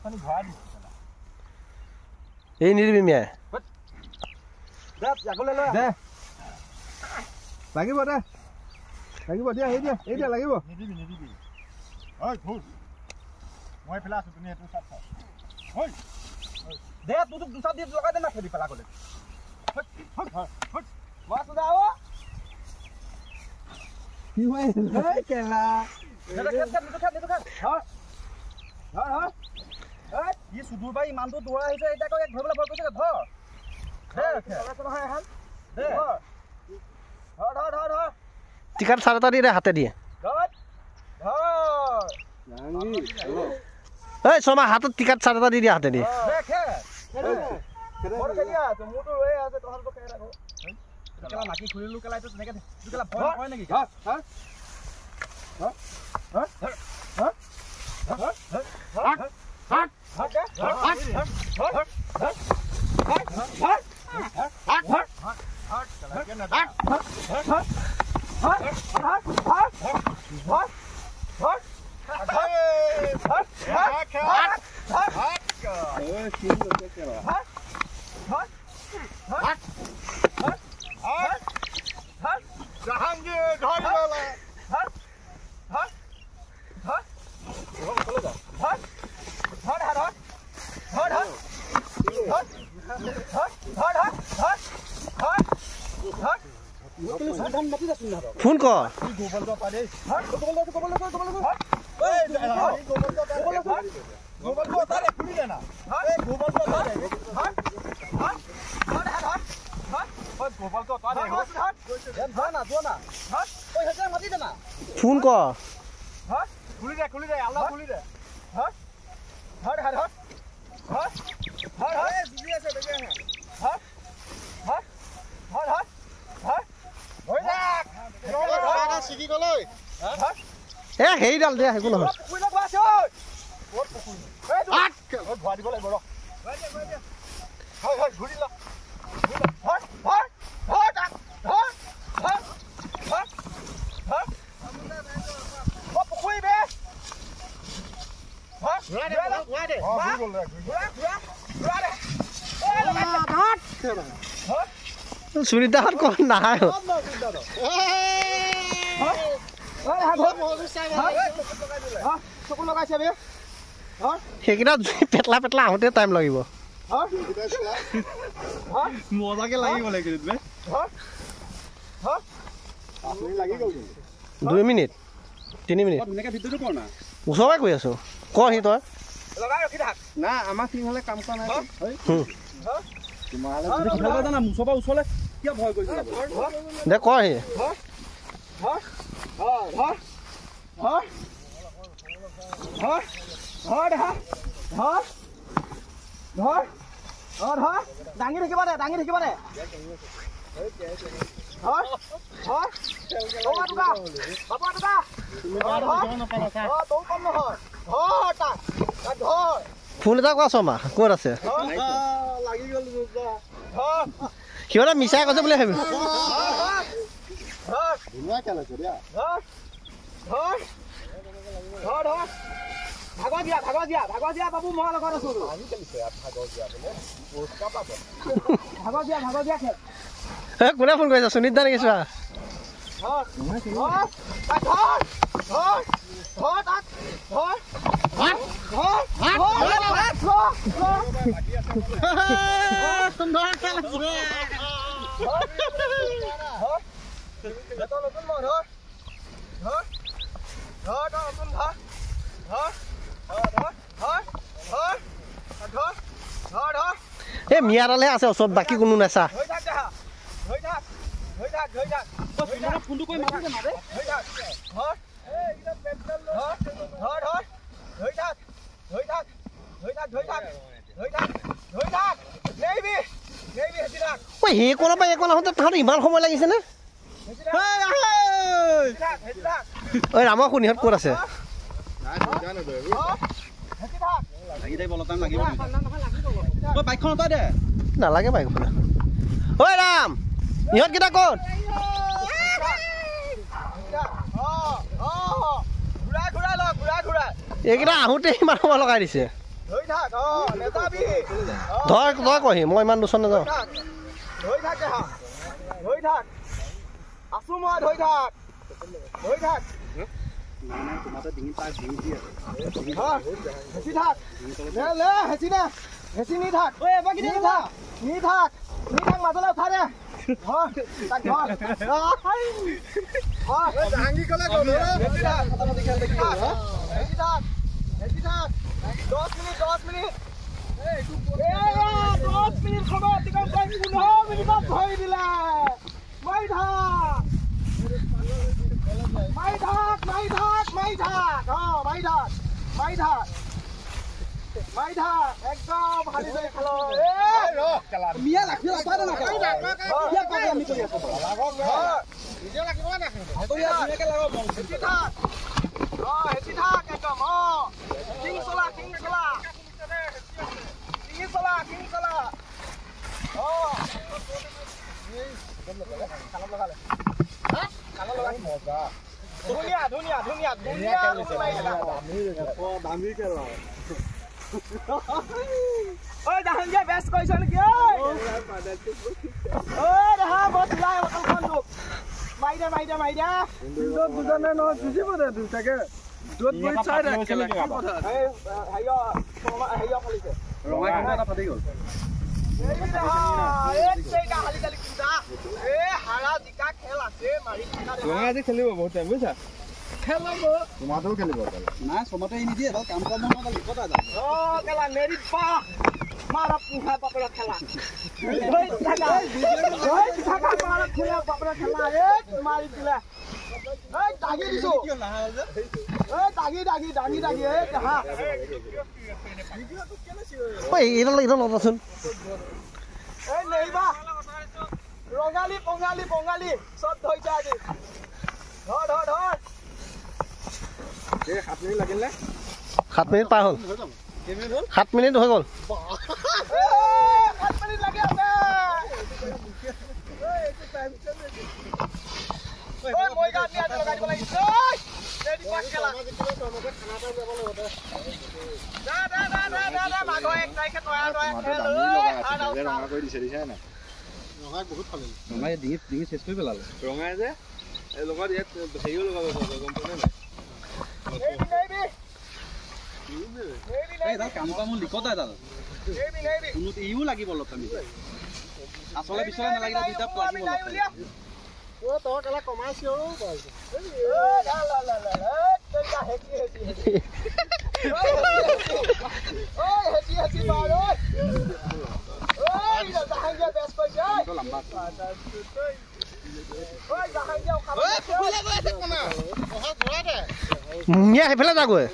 পানী ভৰাই দিছে এই নিদিবি মিয়া দে আগলৈ লৈ দে লাগিব দে লাগিব দিয়া এই দিয়া লাগিব নিদিবি ঐ ঘূৰ মই পেলাই আছো তুমি এইটো চাপ চাপ ঐ দে তোক দুচাপ দি লগাই দে না খেদি পেলা গ'লে বাস যাও কি হয় এই কেলা ই সুদূৰ বাই ইমানটো দৌৰা আহিছে এতিয়া আকৌ এক ধৰিবলৈ ভয় কৰিছে ধৰ টিকাট 4টা দি দে হাতে দিয়ে এই শৰ্মা হাতত টিকাট 4টা দি দিয়া হাতে দিয়ে নাকি খুলিলো কেলাইতো তেনেকে ভয় হয় নেকি ফোন কৰ ফোন কৰ খুলি দে আল্লাহ খুলি দে সেইডাল দে একো নহয় সুনিতাহত কোন নাহাই সেইকেইটা পেটলা পেটলা আহোঁতে টাইম লাগিব মজাকে লাগিব লাগে 2 মিনিট 3 মিনিট ওচৰতে কৈ আছো কহি তই না আমাৰ সিংহলে কাম কৰা নাই তোমালে জানা মুছবা ওচৰলে কিয় ভয় কৰিছ দে কহি দাঙি থাকিবা দে ফোন এটা কোৱা শৰ্মা ক'ত আছে সিহঁতে মিছাই কৈছে বুলি ভাবি ভাগৰ দিয়া বাবু মই লগত আছো ভাগৰ দিয়া কোনে ফোন কৰিছে সুনীত দা নেকি চোৱা এই মিয়াডালে আছে ওচৰত বাকী কোনো নাচা সেই কোণৰ পৰা এই কোণ আহোঁতে তাহাঁতৰ ইমান সময় লাগিছেনে ঐ ৰামৰ শুনিহঁত ক'ত আছে নালাগে বাইকখনে ঐ ৰাম ইহঁতকেইটা ক'ত এইকেইটা আহোঁতে ইমান সময় লগাই দিছে ধৰি থাক নেযাবি ধৰ কহি মই ইমান দুচন নাযাওঁ ধৰি থাক ধৰি থাক আছো মই ধৰি থাক হেঁচি থাক হেঁচি নি থাক নি থাক মাজলৈ উঠা দে জাহাংগীৰ ক'লে হেঁচি থাক 10 মিনিট 10 মিনিট খবৰ 15 মিনিটত ধৰি দিলে মাৰি থাক একদম হালি ধৰি খেল মিয়া লাগি পাৰা না ইয়া পাৰি আমি কৰি আছো ভিডিঅ' লাগিব না ধুনীয়াকে লাগাব হেঁচি থাক একদম কিং চলা ধুনীয়া দামী খেলা ঐ জাহাংগীৰ বেষ্ট কৰিছ নেকি ঐ দেহা বস ওলাই অকলখন লোক মাৰি দে দুজনে নহয় বুজিব দে দুটাকে দুট বই চাই দে খেলা হেৰিয় খালিছে ৰঙা কিন্তু এটা ফাটি গ'ল আজি খেলিব বহুত টাইম বুজিছা তোমাতেও খেলিব নাই চমাতে নিদিয়ে কাম কাম মাৰা পুহা পাপৰা খেলা মাৰি দিলে দাগি দিছো দাগি নচোন ৰঙালী পঙালী চব ধৰিছে আজি ধৰ 7 মিনিট লাগিল নে 7 মিনিট পাৰ হ'ল 7 মিনিট হৈ গ'ল 7 মিনিট লাগি আছে মই গাত নিয়া লগাই দিব লাগিছে ৰেডি পাক খেলা দা মাঘ 1 তাৰিখে তয়া খেল ৰঙা কৰি দিছে না ৰঙাই বহুত খালে ৰঙাই ডিঙি চেছ কৰি পেলালে ৰঙাই যে এই লগত ইয়াত হেৰিও লগাব গম পালে নাই কাম লিখত ইও লাগিব অলপ আমি আচলতে বিচৰা নালাগিলে দুটা তই কেলা কমাইছি মুঙিয়া সেইফালে যাগৈ